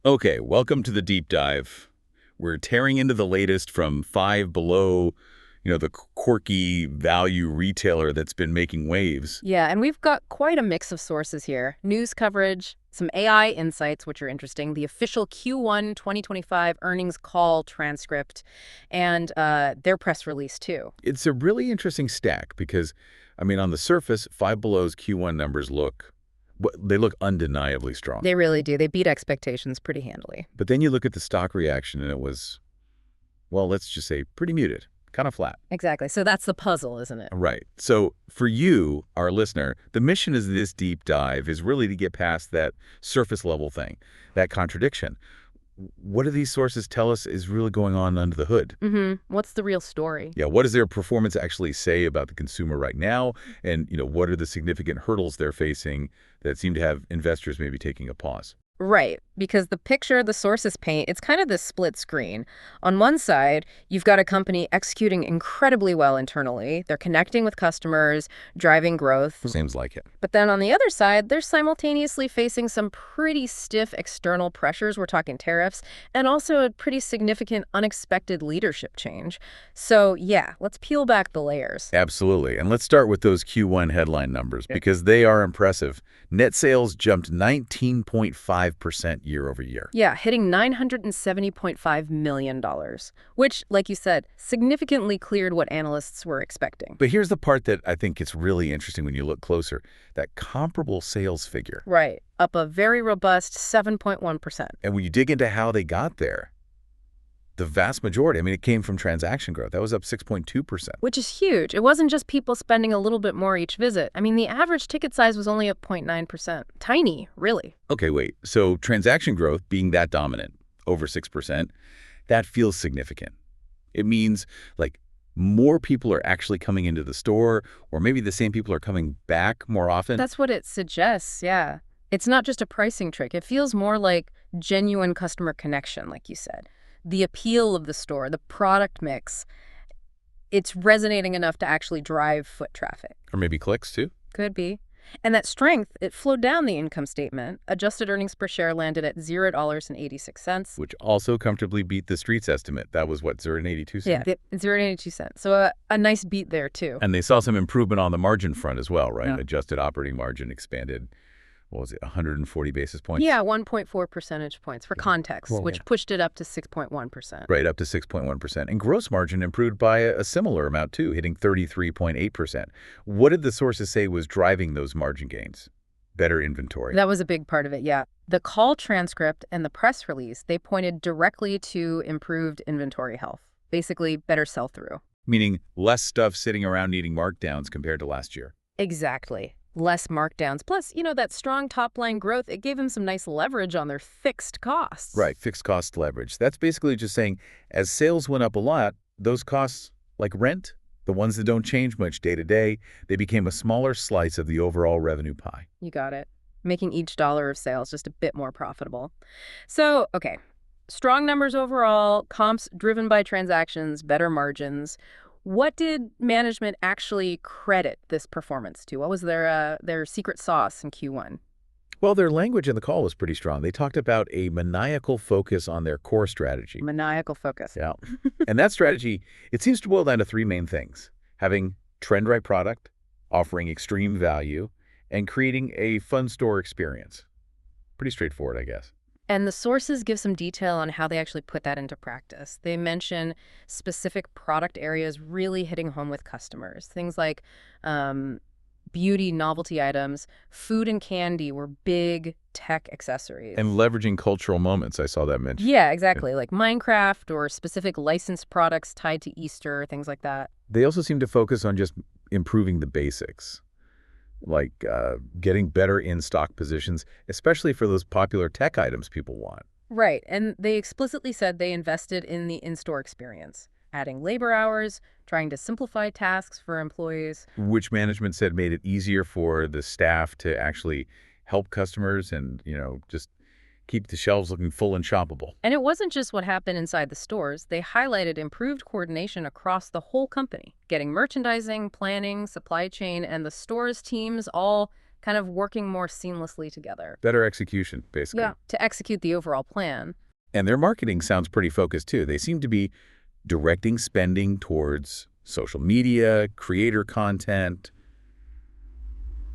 Okay, welcome to the deep dive. We're tearing into the latest from Five Below, the quirky value retailer that's been making waves. Yeah, and we've got quite a mix of sources here. News coverage, some AI insights, which are interesting, the official Q1 2025 earnings call transcript, and their press release, too. It's a really interesting stack because, on the surface, Five Below's Q1 numbers they look undeniably strong. They really do. They beat expectations pretty handily. But then you look at the stock reaction and it was, well, let's just say pretty muted, kind of flat. Exactly. So that's the puzzle, isn't it? Right. So for you, our listener, the mission of this deep dive is really to get past that surface level thing, that contradiction. What do these sources tell us is really going on under the hood? What's the real story? Yeah, what does their performance actually say about the consumer right now? And, what are the significant hurdles they're facing that seem to have investors maybe taking a pause? Right, because the picture the sources paint, it's kind of this split screen. On one side, you've got a company executing incredibly well internally. They're connecting with customers, driving growth. Seems like it. But then on the other side, they're simultaneously facing some pretty stiff external pressures. We're talking tariffs, and also a pretty significant unexpected leadership change. So yeah, let's peel back the layers. Absolutely. And let's start with those Q1 headline numbers because they are impressive. Net sales jumped 19.5% year over year. Yeah, hitting $970.5 million, which, like you said, significantly cleared what analysts were expecting. But here's the part that I think gets really interesting when you look closer. That comparable sales figure. Right, up a very robust 7.1%. And when you dig into how they got there, the vast majority, it came from transaction growth. That was up 6.2%. Which is huge. It wasn't just people spending a little bit more each visit. The average ticket size was only up 0.9%. Tiny, really. Okay, wait. So transaction growth being that dominant, over 6%, that feels significant. It means, more people are actually coming into the store, or maybe the same people are coming back more often. That's what it suggests, yeah. It's not just a pricing trick. It feels more like genuine customer connection, like you said. The appeal of the store, the product mix, it's resonating enough to actually drive foot traffic. Or maybe clicks, too. Could be. And that strength, it flowed down the income statement. Adjusted earnings per share landed at $0.86. Which also comfortably beat the Street's estimate. That was what, 0.82 cents? Yeah, 0.82 cents. So a nice beat there, too. And they saw some improvement on the margin front as well, right? Yeah. Adjusted operating margin expanded, 140 basis points? Yeah, 1.4 percentage points for context, which pushed it up to 6.1%. Right, up to 6.1%. And gross margin improved by a similar amount, too, hitting 33.8%. What did the sources say was driving those margin gains? Better inventory. That was a big part of it, yeah. The call transcript and the press release, they pointed directly to improved inventory health, basically better sell-through. Meaning less stuff sitting around needing markdowns compared to last year. Exactly. Less markdowns. Plus, that strong top-line growth, it gave them some nice leverage on their fixed costs. Right, fixed cost leverage. That's basically just saying as sales went up a lot, those costs, like rent, the ones that don't change much day to day, they became a smaller slice of the overall revenue pie. You got it. Making each dollar of sales just a bit more profitable. So, okay, strong numbers overall, comps driven by transactions, better margins. What did management actually credit this performance to? What was their secret sauce in Q1? Well, their language in the call was pretty strong. They talked about a maniacal focus on their core strategy. Maniacal focus. Yeah. And that strategy, it seems to boil down to three main things: having trend-right product, offering extreme value, and creating a fun store experience. Pretty straightforward, I guess. And the sources give some detail on how they actually put that into practice. They mention specific product areas really hitting home with customers. Things like beauty novelty items, food and candy were big tech accessories. And leveraging cultural moments, I saw that mentioned. Yeah, exactly. Like Minecraft or specific licensed products tied to Easter, things like that. They also seem to focus on just improving the basics, like getting better in-stock positions, especially for those popular tech items people want. Right, and they explicitly said they invested in the in-store experience, adding labor hours, trying to simplify tasks for employees. Which management said made it easier for the staff to actually help customers and, just keep the shelves looking full and shoppable. And it wasn't just what happened inside the stores. They highlighted improved coordination across the whole company, getting merchandising, planning, supply chain, and the stores teams all kind of working more seamlessly together. Better execution, basically. Yeah. To execute the overall plan. And their marketing sounds pretty focused, too. They seem to be directing spending towards social media, creator content,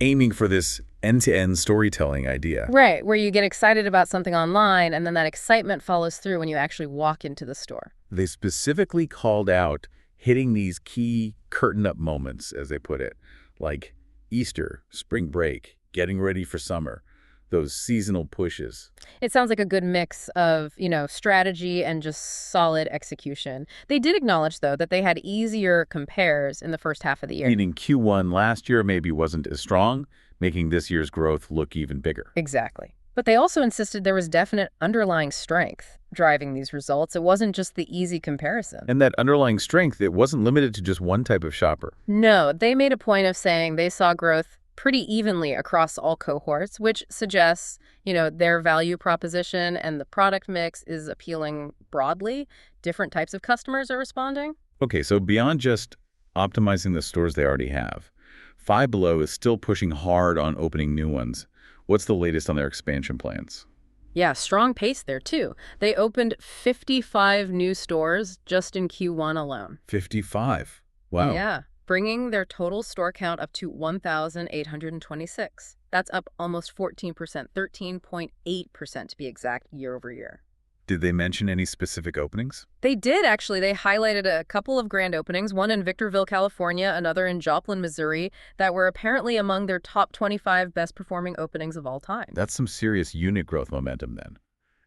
aiming for this end-to-end storytelling idea. Right, where you get excited about something online and then that excitement follows through when you actually walk into the store. They specifically called out hitting these key curtain-up moments, as they put it, like Easter, spring break, getting ready for summer, those seasonal pushes. It sounds like a good mix of, strategy and just solid execution. They did acknowledge, though, that they had easier compares in the first half of the year. Meaning Q1 last year maybe wasn't as strong, making this year's growth look even bigger. Exactly. But they also insisted there was definite underlying strength driving these results. It wasn't just the easy comparison. And that underlying strength, it wasn't limited to just one type of shopper. No, they made a point of saying they saw growth pretty evenly across all cohorts, which suggests, their value proposition and the product mix is appealing broadly. Different types of customers are responding. Okay, so beyond just optimizing the stores they already have, Five Below is still pushing hard on opening new ones. What's the latest on their expansion plans? Yeah, strong pace there, too. They opened 55 new stores just in Q1 alone. 55. Wow. Yeah, bringing their total store count up to 1,826. That's up almost 14%, 13.8% to be exact, year over year. Did they mention any specific openings? They did, actually. They highlighted a couple of grand openings, one in Victorville, California, another in Joplin, Missouri, that were apparently among their top 25 best-performing openings of all time. That's some serious unit growth momentum then.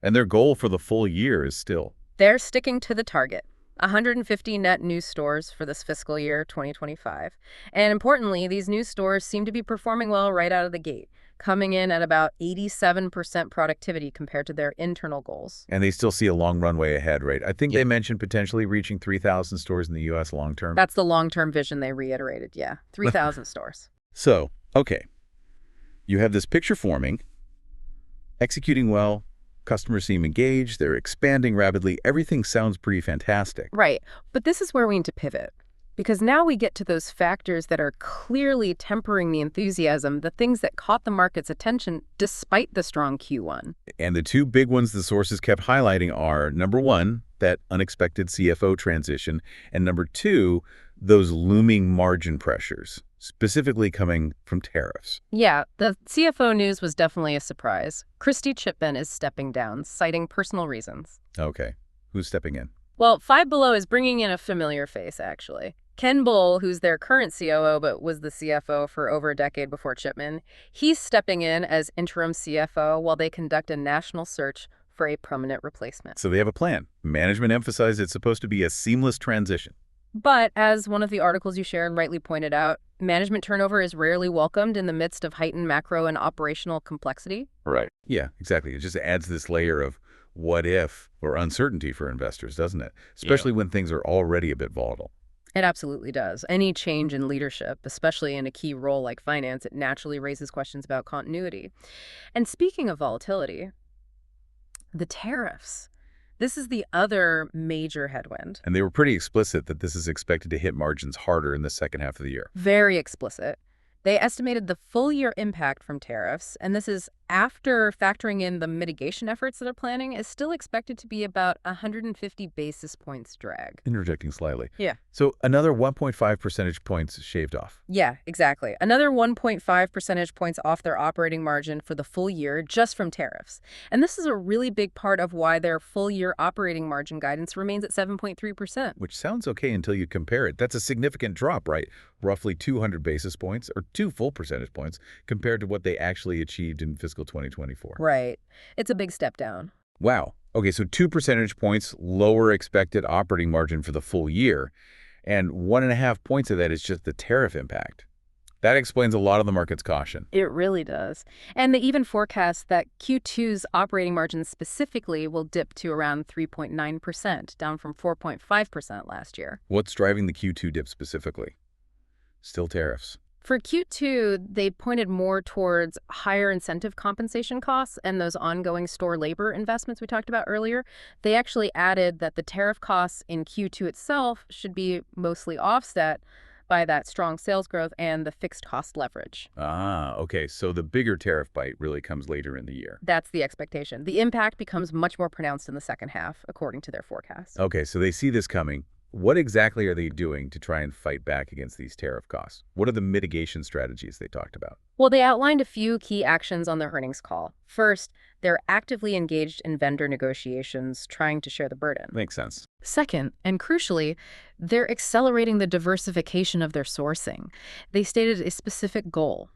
And their goal for the full year is still? They're sticking to the target. 150 net new stores for this fiscal year, 2025. And importantly, these new stores seem to be performing well right out of the gate, coming in at about 87% productivity compared to their internal goals. And they still see a long runway ahead, right? I think they mentioned potentially reaching 3,000 stores in the U.S. long term. That's the long-term vision they reiterated, yeah. 3,000 stores. So, okay. You have this picture forming, executing well, customers seem engaged, they're expanding rapidly, everything sounds pretty fantastic. Right, but this is where we need to pivot. Because now we get to those factors that are clearly tempering the enthusiasm, the things that caught the market's attention despite the strong Q1. And the two big ones the sources kept highlighting are, number one, that unexpected CFO transition, and number two, those looming margin pressures, specifically coming from tariffs. Yeah, the CFO news was definitely a surprise. Christy Chipman is stepping down, citing personal reasons. Okay. Who's stepping in? Well, Five Below is bringing in a familiar face, actually. Ken Bull, who's their current COO but was the CFO for over a decade before Chipman, he's stepping in as interim CFO while they conduct a national search for a permanent replacement. So they have a plan. Management emphasized it's supposed to be a seamless transition. But as one of the articles you shared rightly pointed out, management turnover is rarely welcomed in the midst of heightened macro and operational complexity. Right. Yeah, exactly. It just adds this layer of what if or uncertainty for investors, doesn't it? Especially when things are already a bit volatile. It absolutely does. Any change in leadership, especially in a key role like finance, it naturally raises questions about continuity. And speaking of volatility, the tariffs. This is the other major headwind. And they were pretty explicit that this is expected to hit margins harder in the second half of the year. Very explicit. They estimated the full year impact from tariffs, and this is after factoring in the mitigation efforts that they're planning, is still expected to be about 150 basis points drag. Interjecting slightly. Yeah. So another 1.5 percentage points shaved off. Yeah, exactly. Another 1.5 percentage points off their operating margin for the full year just from tariffs. And this is a really big part of why their full year operating margin guidance remains at 7.3%. Which sounds okay until you compare it. That's a significant drop, right? Roughly 200 basis points or 2 full percentage points compared to what they actually achieved in fiscal 2024. Right. It's a big step down. Wow. Okay, so 2 percentage points lower expected operating margin for the full year, and 1.5 points of that is just the tariff impact. That explains a lot of the market's caution. It really does. And they even forecast that Q2's operating margin specifically will dip to around 3.9%, down from 4.5% last year. What's driving the Q2 dip specifically? Still tariffs. For Q2, they pointed more towards higher incentive compensation costs and those ongoing store labor investments we talked about earlier. They actually added that the tariff costs in Q2 itself should be mostly offset by that strong sales growth and the fixed cost leverage. Ah, okay. So the bigger tariff bite really comes later in the year. That's the expectation. The impact becomes much more pronounced in the second half, according to their forecast. Okay, so they see this coming. What exactly are they doing to try and fight back against these tariff costs? What are the mitigation strategies they talked about? Well, they outlined a few key actions on the earnings call. First, they're actively engaged in vendor negotiations, trying to share the burden. Makes sense. Second, and crucially, they're accelerating the diversification of their sourcing. They stated a specific goal: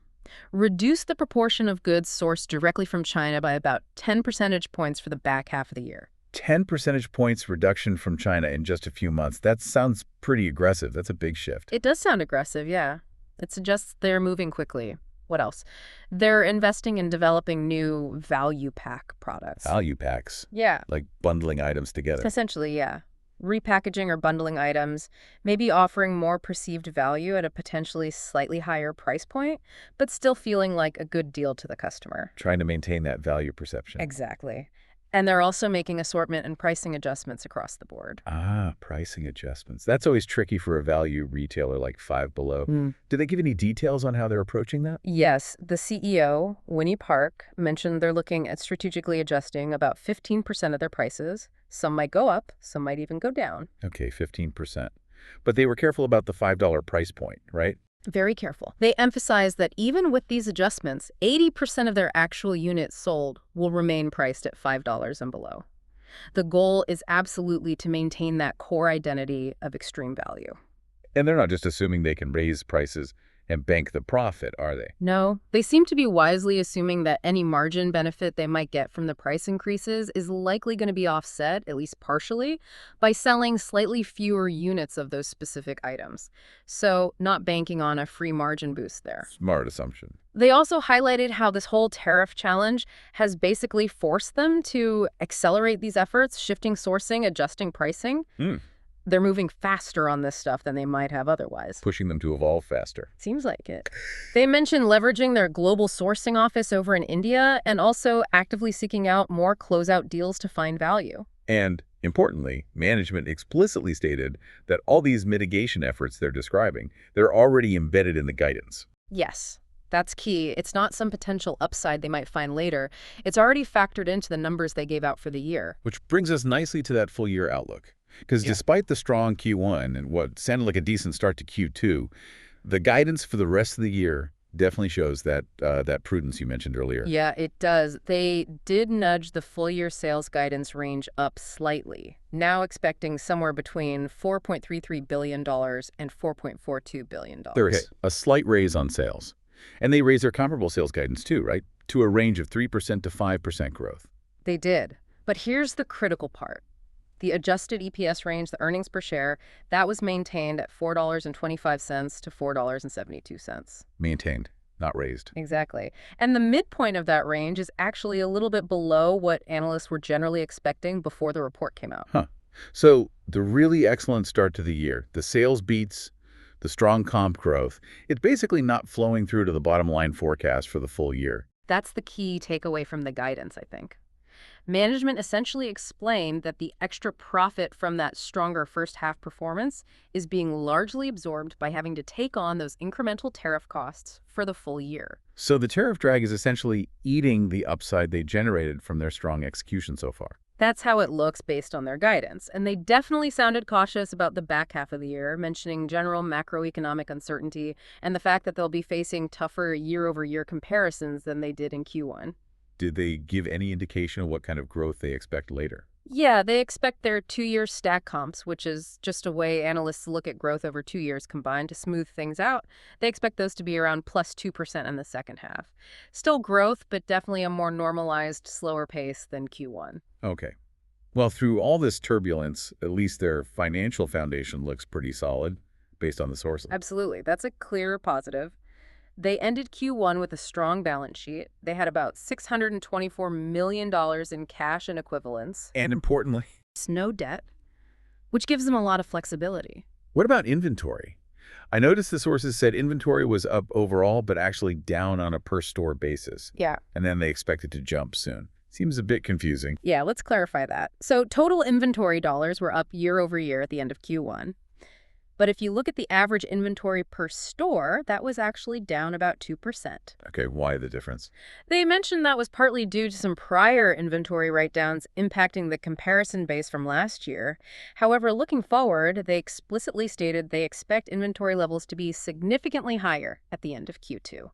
reduce the proportion of goods sourced directly from China by about 10 percentage points for the back half of the year. 10 percentage points reduction from China in just a few months. That sounds pretty aggressive. That's a big shift. It does sound aggressive, yeah. It suggests they're moving quickly. What else? They're investing in developing new value pack products. Value packs, Yeah, like bundling items together. essentially, yeah. Repackaging or bundling items, maybe offering more perceived value at a potentially slightly higher price point, but still feeling like a good deal to the customer. Trying to maintain that value perception. Exactly. And they're also making assortment and pricing adjustments across the board. Ah, pricing adjustments. That's always tricky for a value retailer like Five Below. Mm. Do they give any details on how they're approaching that? Yes, the CEO, Winnie Park, mentioned they're looking at strategically adjusting about 15% of their prices. Some might go up, some might even go down. Okay, 15%. But they were careful about the $5 price point, right? Very careful. They emphasize that even with these adjustments, 80% of their actual units sold will remain priced at $5 and below. The goal is absolutely to maintain that core identity of extreme value. And they're not just assuming they can raise prices and bank the profit, are they? No, they seem to be wisely assuming that any margin benefit they might get from the price increases is likely going to be offset, at least partially, by selling slightly fewer units of those specific items. So, not banking on a free margin boost there. Smart assumption. They also highlighted how this whole tariff challenge has basically forced them to accelerate these efforts, shifting sourcing, adjusting pricing. They're moving faster on this stuff than they might have otherwise. Pushing them to evolve faster. Seems like it. They mentioned leveraging their global sourcing office over in India and also actively seeking out more closeout deals to find value. And, importantly, management explicitly stated that all these mitigation efforts they're describing, they're already embedded in the guidance. Yes, that's key. It's not some potential upside they might find later. It's already factored into the numbers they gave out for the year. Which brings us nicely to that full-year outlook. Because despite the strong Q1 and what sounded like a decent start to Q2, the guidance for the rest of the year definitely shows that that prudence you mentioned earlier. Yeah, it does. They did nudge the full-year sales guidance range up slightly, now expecting somewhere between $4.33 billion and $4.42 billion. Okay, a slight raise on sales. And they raised their comparable sales guidance too, right? To a range of 3% to 5% growth. They did. But here's the critical part. The adjusted EPS range, the earnings per share, that was maintained at $4.25 to $4.72. Maintained, not raised. Exactly. And the midpoint of that range is actually a little bit below what analysts were generally expecting before the report came out. Huh. So the really excellent start to the year, the sales beats, the strong comp growth, it's basically not flowing through to the bottom line forecast for the full year. That's the key takeaway from the guidance, I think. Management essentially explained that the extra profit from that stronger first half performance is being largely absorbed by having to take on those incremental tariff costs for the full year. So the tariff drag is essentially eating the upside they generated from their strong execution so far. That's how it looks based on their guidance. And they definitely sounded cautious about the back half of the year, mentioning general macroeconomic uncertainty and the fact that they'll be facing tougher year-over-year comparisons than they did in Q1. Did they give any indication of what kind of growth they expect later? Yeah, they expect their two-year stack comps, which is just a way analysts look at growth over 2 years combined to smooth things out. They expect those to be around plus 2% in the second half. Still growth, but definitely a more normalized, slower pace than Q1. Okay. Well, through all this turbulence, at least their financial foundation looks pretty solid based on the sources. Absolutely. That's a clear positive. They ended Q1 with a strong balance sheet. They had about $624 million in cash and equivalents. And importantly, No debt, which gives them a lot of flexibility. what about inventory? I noticed the sources said inventory was up overall, but actually down on a per-store basis. Yeah. And then they expect it to jump soon. Seems a bit confusing. Yeah, let's clarify that. So total inventory dollars were up year over year at the end of Q1. But if you look at the average inventory per store, that was actually down about 2%. Okay, why the difference? They mentioned that was partly due to some prior inventory write-downs impacting the comparison base from last year. However, looking forward, they explicitly stated they expect inventory levels to be significantly higher at the end of Q2.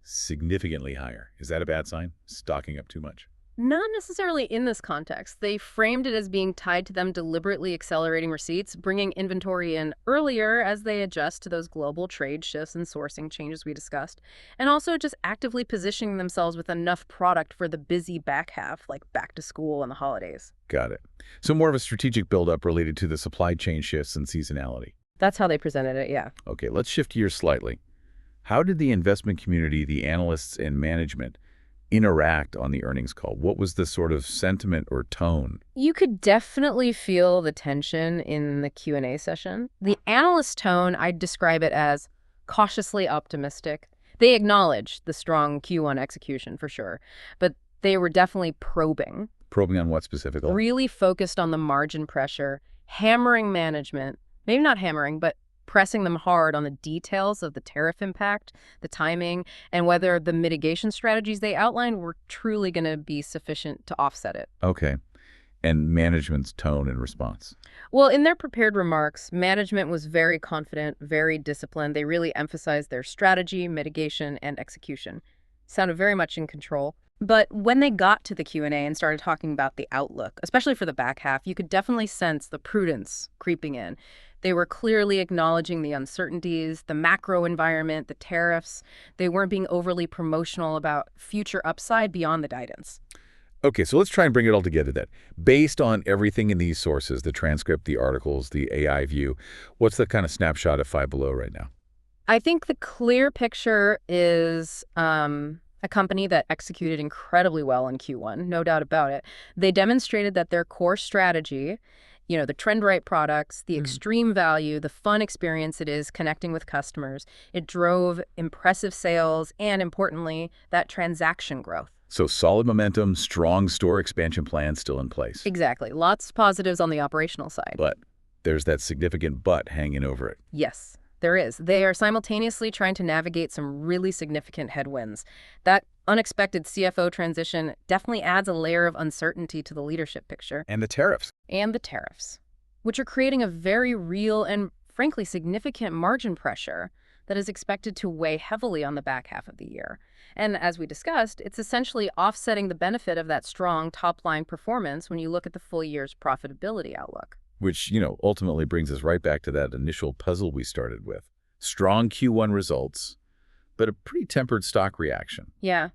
Significantly higher. Is that a bad sign? Stocking up too much? Not necessarily in this context. They framed it as being tied to them deliberately accelerating receipts, bringing inventory in earlier as they adjust to those global trade shifts and sourcing changes we discussed, and also just actively positioning themselves with enough product for the busy back half, like back to school and the holidays. Got it. So more of a strategic buildup related to the supply chain shifts and seasonality. That's how they presented it, yeah. Okay, let's shift gears slightly. How did the investment community, the analysts and management, interact on the earnings call? What was the sort of sentiment or tone? You could definitely feel the tension in the Q&A session. The analyst tone, I'd describe it as cautiously optimistic. They acknowledged the strong Q1 execution for sure, but they were definitely probing, Probing on what specifically? really focused on the margin pressure, hammering management, maybe not hammering, but pressing them hard on the details of the tariff impact, the timing, and whether the mitigation strategies they outlined were truly going to be sufficient to offset it. Okay. And management's tone and response. Well, in their prepared remarks, management was very confident, very disciplined. They really emphasized their strategy, mitigation, and execution. Sounded very much in control. But when they got to the Q&A and started talking about the outlook, especially for the back half, you could definitely sense the prudence creeping in. They were clearly acknowledging the uncertainties, the macro environment, the tariffs. They weren't being overly promotional about future upside beyond the guidance. Okay, so let's try and bring it all together then. Based on everything in these sources, the transcript, the articles, the AI view, what's the kind of snapshot of Five Below right now? I think the clear picture is a company that executed incredibly well in Q1, no doubt about it. They demonstrated that their core strategy, the trend-right products, the extreme value, the fun experience it is connecting with customers, it drove impressive sales and, importantly, that transaction growth. So solid momentum, strong store expansion plan still in place. Exactly. Lots of positives on the operational side. But there's that significant but hanging over it. Yes, there is. They are simultaneously trying to navigate some really significant headwinds. That unexpected CFO transition definitely adds a layer of uncertainty to the leadership picture. And the tariffs. And the tariffs, which are creating a very real and, frankly, significant margin pressure that is expected to weigh heavily on the back half of the year. And as we discussed, it's essentially offsetting the benefit of that strong top-line performance when you look at the full year's profitability outlook. Which, ultimately brings us right back to that initial puzzle we started with. Strong Q1 results, but a pretty tempered stock reaction. Yeah.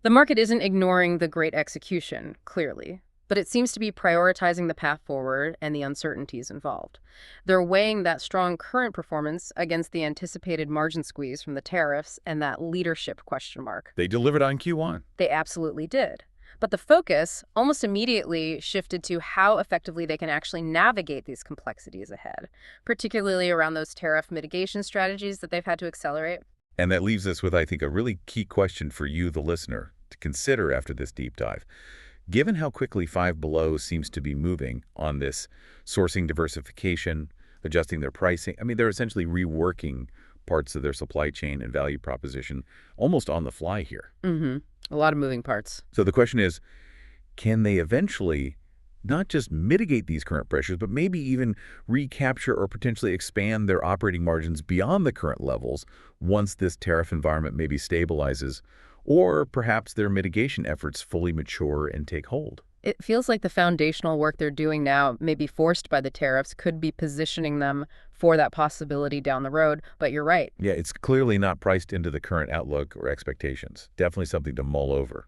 The market isn't ignoring the great execution, clearly, but it seems to be prioritizing the path forward and the uncertainties involved. They're weighing that strong current performance against the anticipated margin squeeze from the tariffs and that leadership question mark. They delivered on Q1. They absolutely did. But the focus almost immediately shifted to how effectively they can actually navigate these complexities ahead, particularly around those tariff mitigation strategies that they've had to accelerate. And that leaves us with, I think, a really key question for you, the listener, to consider after this deep dive. Given how quickly Five Below seems to be moving on this sourcing diversification, adjusting their pricing, they're essentially reworking parts of their supply chain and value proposition almost on the fly here. A lot of moving parts. So the question is, can they eventually not just mitigate these current pressures, but maybe even recapture or potentially expand their operating margins beyond the current levels once this tariff environment maybe stabilizes, or perhaps their mitigation efforts fully mature and take hold? It feels like the foundational work they're doing now, maybe forced by the tariffs, could be positioning them for that possibility down the road. But you're right. Yeah, it's clearly not priced into the current outlook or expectations. Definitely something to mull over.